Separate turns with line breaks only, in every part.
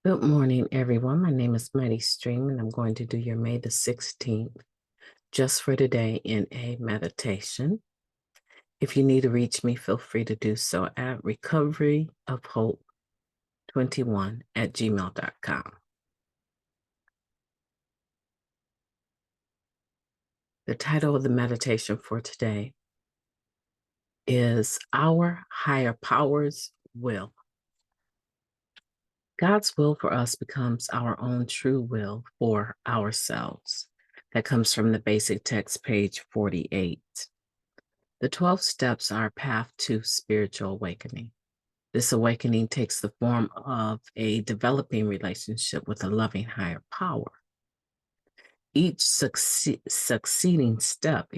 Good morning, everyone. My name is Mighty Stream, and I'm going to do your May the 16th just for today in a meditation. If you need to reach me, feel free to do so at recoveryofhope21@gmail.com. The title of the meditation for today is Our Higher Power's Will. God's will for us becomes our own true will for ourselves. That comes from the basic text, page 48. The 12 steps are a path to spiritual awakening. This awakening takes the form of a developing relationship with a loving higher power. Each succeeding step,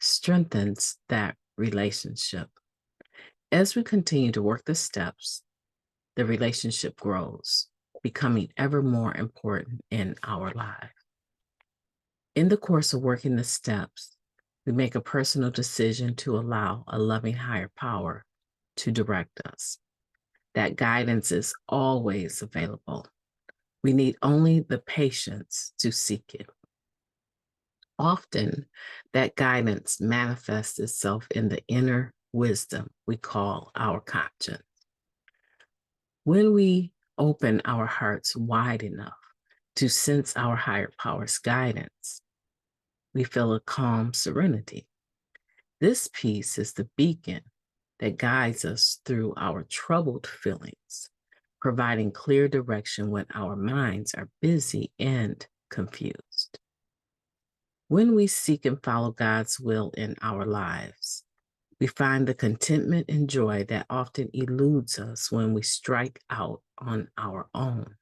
strengthens that relationship. As we continue to work the steps, the relationship grows, becoming ever more important in our lives. In the course of working the steps, we make a personal decision to allow a loving higher power to direct us. That guidance is always available. We need only the patience to seek it. Often, that guidance manifests itself in the inner wisdom we call our conscience. When we open our hearts wide enough to sense our higher power's guidance, we feel a calm serenity. This peace is the beacon that guides us through our troubled feelings, providing clear direction when our minds are busy and confused. When we seek and follow God's will in our lives, we find the contentment and joy that often eludes us when we strike out on our own.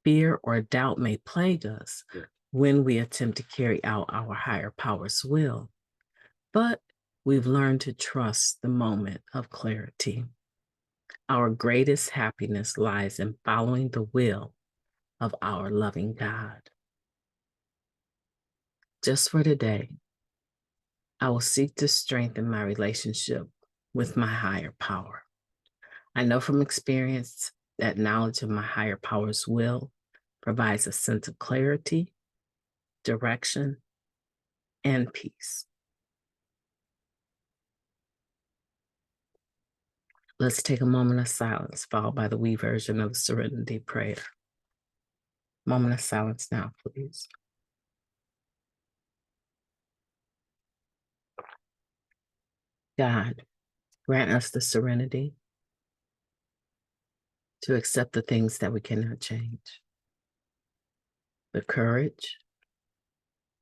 Fear or doubt may plague us when we attempt to carry out our higher power's will, but we've learned to trust the moment of clarity. Our greatest happiness lies in following the will of our loving God. Just for today, I will seek to strengthen my relationship with my higher power. I know from experience that knowledge of my higher power's will provides a sense of clarity, direction, and peace. Let's take a moment of silence, followed by the we version of the serenity prayer. Moment of silence now, please. God, grant us the serenity to accept the things that we cannot change, the courage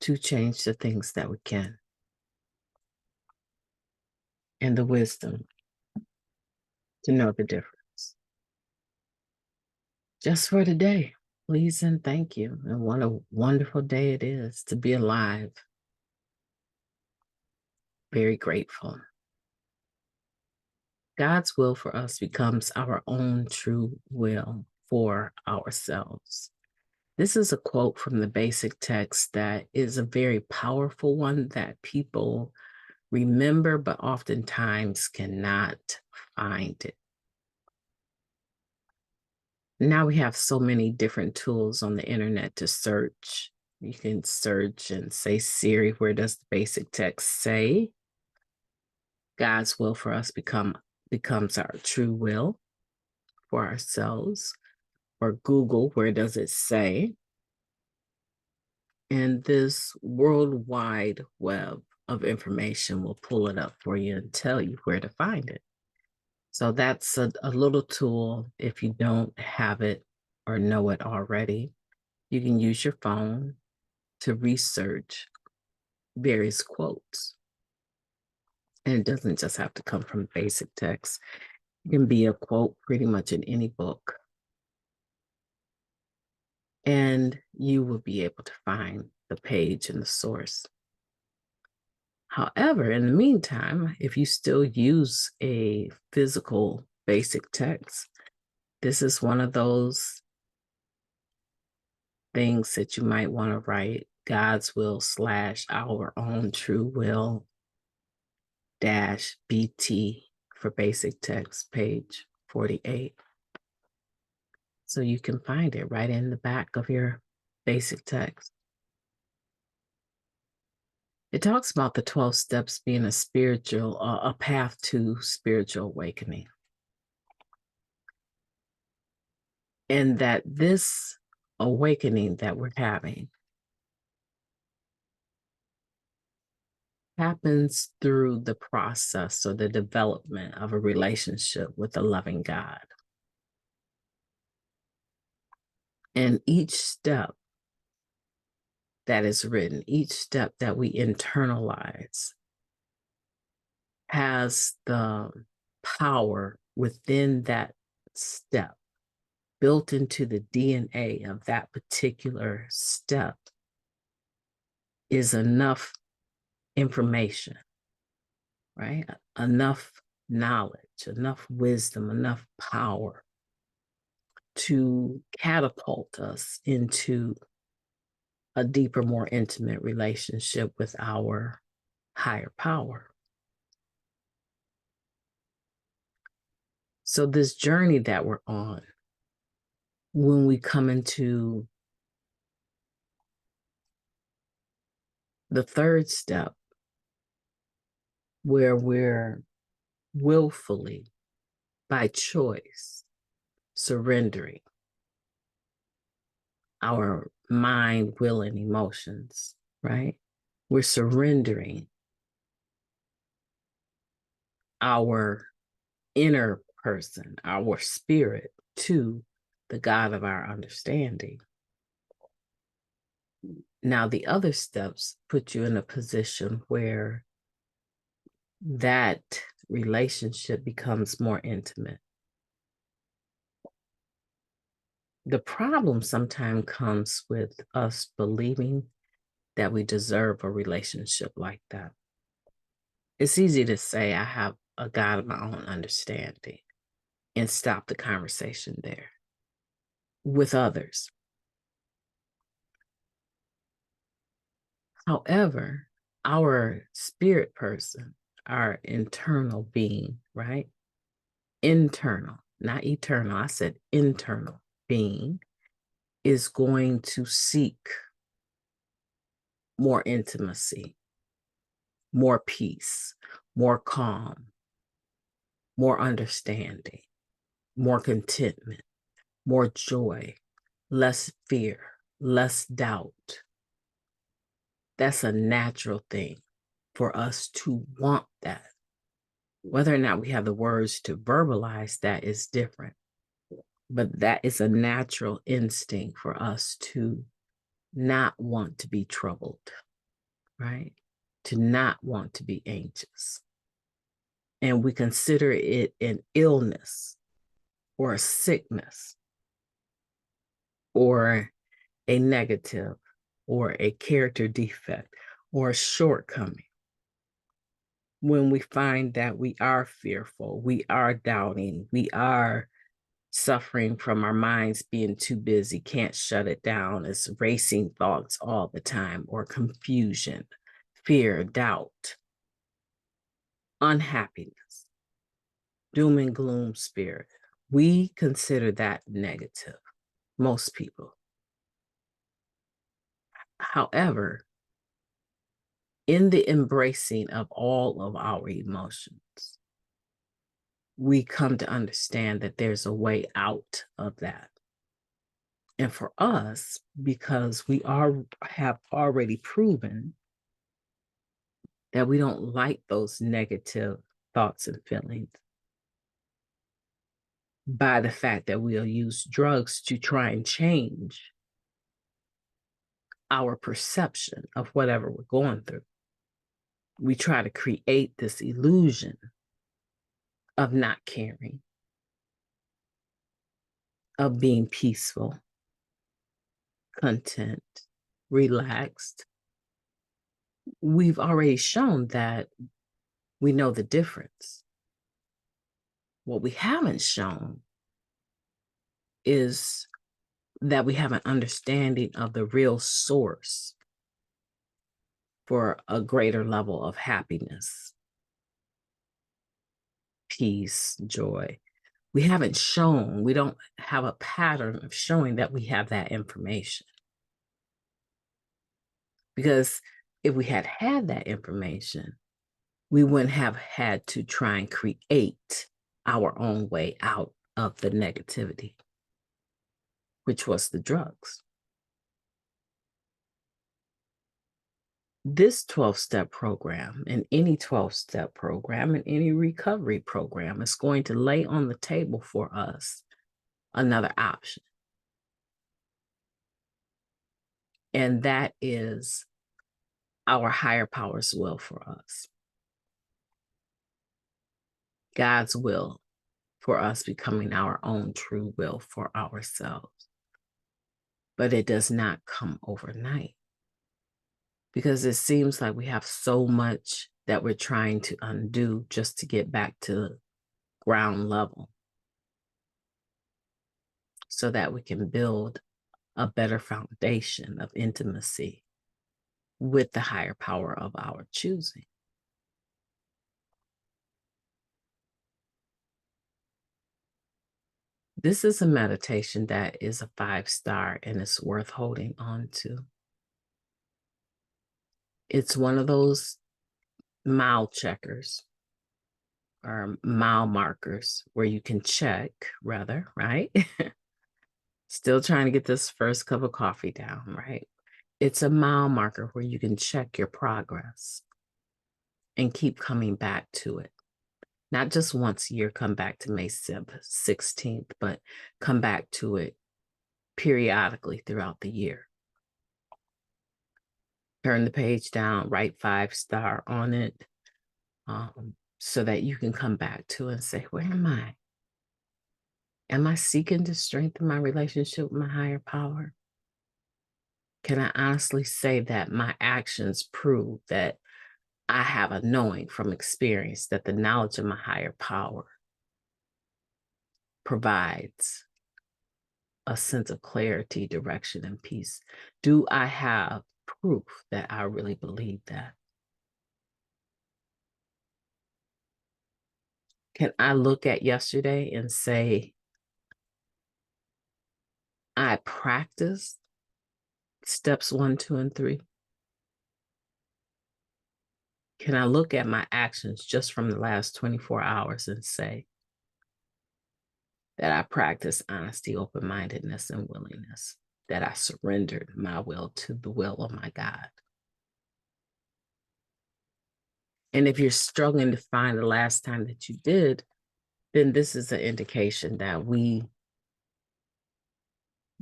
to change the things that we can, and the wisdom to know the difference. Just for today, please and thank you. And what a wonderful day it is to be alive. Very grateful. God's will for us becomes our own true will for ourselves. This is a quote from the basic text that is a very powerful one that people remember, but oftentimes cannot find it. Now we have so many different tools on the internet to search. You can search and say, Siri, where does the basic text say? God's will for us becomes our true will for ourselves. Or Google, where does it say? And this worldwide web of information will pull it up for you and tell you where to find it. So that's a little tool. If you don't have it or know it already, you can use your phone to research various quotes. And it doesn't just have to come from basic text. It can be a quote pretty much in any book. And you will be able to find the page and the source. However, in the meantime, if you still use a physical basic text, this is one of those things that you might want to write God's will / our own true will -BT for basic text, page 48. So you can find it right in the back of your basic text. It talks about the 12 steps being a path to spiritual awakening. And that this awakening that we're having happens through the process or the development of a relationship with a loving God. And each step that is written, each step that we internalize, has the power within that step built into the DNA of that particular step is enough information, right? Enough knowledge, enough wisdom, enough power to catapult us into a deeper, more intimate relationship with our higher power. So, this journey that we're on, when we come into the third step, where we're willfully, by choice, surrendering our mind, will, and emotions, right? We're surrendering our inner person, our spirit, to the God of our understanding. Now, the other steps put you in a position where that relationship becomes more intimate. The problem sometimes comes with us believing that we deserve a relationship like that. It's easy to say, I have a God of my own understanding, and stop the conversation there with others. However, our spirit person, our internal being, right? Internal, not eternal. I said internal being is going to seek more intimacy, more peace, more calm, more understanding, more contentment, more joy, less fear, less doubt. That's a natural thing for us to want that. Whether or not we have the words to verbalize that is different, but that is a natural instinct for us to not want to be troubled, right? To not want to be anxious. And we consider it an illness or a sickness or a negative or a character defect or a shortcoming. When we find that we are fearful, we are doubting, we are suffering from our minds being too busy, can't shut it down, it's racing thoughts all the time, or confusion, fear, doubt, unhappiness, doom and gloom spirit. We consider that negative, most people. However, in the embracing of all of our emotions, we come to understand that there's a way out of that. And for us, because have already proven that we don't like those negative thoughts and feelings, by the fact that we'll use drugs to try and change our perception of whatever we're going through. We try to create this illusion of not caring, of being peaceful, content, relaxed. We've already shown that we know the difference. What we haven't shown is that we have an understanding of the real source for a greater level of happiness, peace, joy. We haven't shown, we don't have a pattern of showing that we have that information. Because if we had had that information, we wouldn't have had to try and create our own way out of the negativity, which was the drugs. This 12-step program and any 12-step program and any recovery program is going to lay on the table for us another option. And that is our higher power's will for us. God's will for us becoming our own true will for ourselves. But it does not come overnight, because it seems like we have so much that we're trying to undo just to get back to ground level so that we can build a better foundation of intimacy with the higher power of our choosing. This is a meditation that is a 5-star and it's worth holding on to. It's one of those mile checkers or mile markers where you can check, rather, right? Still trying to get this first cup of coffee down, right? It's a mile marker where you can check your progress and keep coming back to it. Not just once a year, come back to May 16th, but come back to it periodically throughout the year. Turn the page down, write 5-star on it, so that you can come back to it and say, where am I? Am I seeking to strengthen my relationship with my higher power? Can I honestly say that my actions prove that I have a knowing from experience that the knowledge of my higher power provides a sense of clarity, direction, and peace? Do I have proof that I really believe that? Can I look at yesterday and say, I practiced steps 1, 2, and 3? Can I look at my actions just from the last 24 hours and say that I practiced honesty, open-mindedness, and willingness, that I surrendered my will to the will of my God? And if you're struggling to find the last time that you did, then this is an indication that we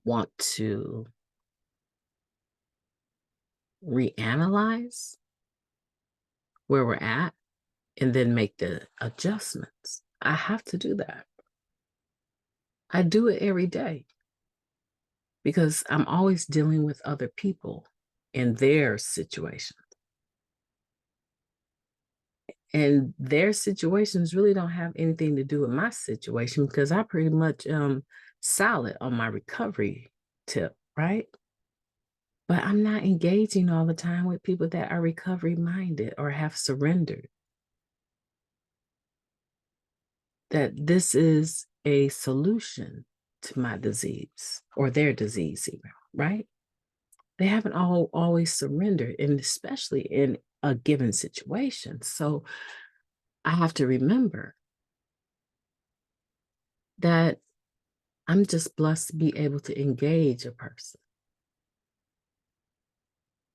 want to reanalyze where we're at and then make the adjustments. I have to do that. I do it every day because I'm always dealing with other people in their situation. And their situations really don't have anything to do with my situation because I pretty much solid on my recovery tip, right? But I'm not engaging all the time with people that are recovery minded or have surrendered. That this is a solution to my disease or their disease, even, right? They haven't always surrendered, and especially in a given situation. So I have to remember that I'm just blessed to be able to engage a person,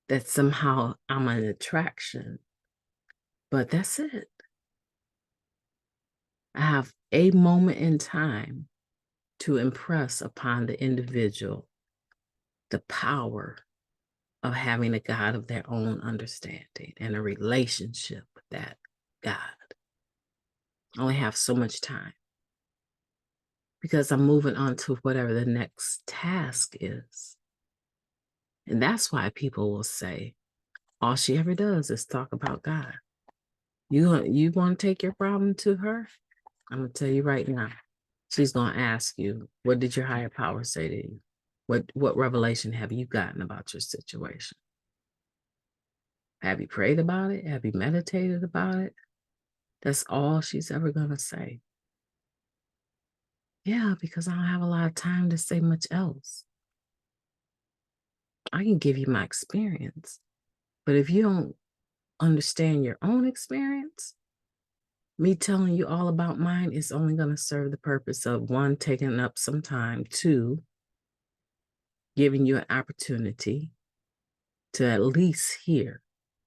that somehow I'm an attraction, but that's it. I have a moment in time to impress upon the individual the power of having a God of their own understanding and a relationship with that God. I only have so much time because I'm moving on to whatever the next task is. And that's why people will say, all she ever does is talk about God. You want to take your problem to her? I'm going to tell you right now. She's going to ask you, what did your higher power say to you? What revelation have you gotten about your situation? Have you prayed about it? Have you meditated about it? That's all she's ever going to say. Yeah, because I don't have a lot of time to say much else. I can give you my experience, but if you don't understand your own experience, me telling you all about mine is only going to serve the purpose of one, taking up some time, two, giving you an opportunity to at least hear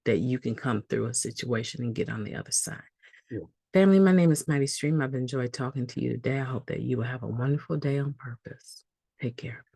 that you can come through a situation and get on the other side. Yeah. Family, my name is Mighty Stream. I've enjoyed talking to you today. I hope that you will have a wonderful day on purpose. Take care.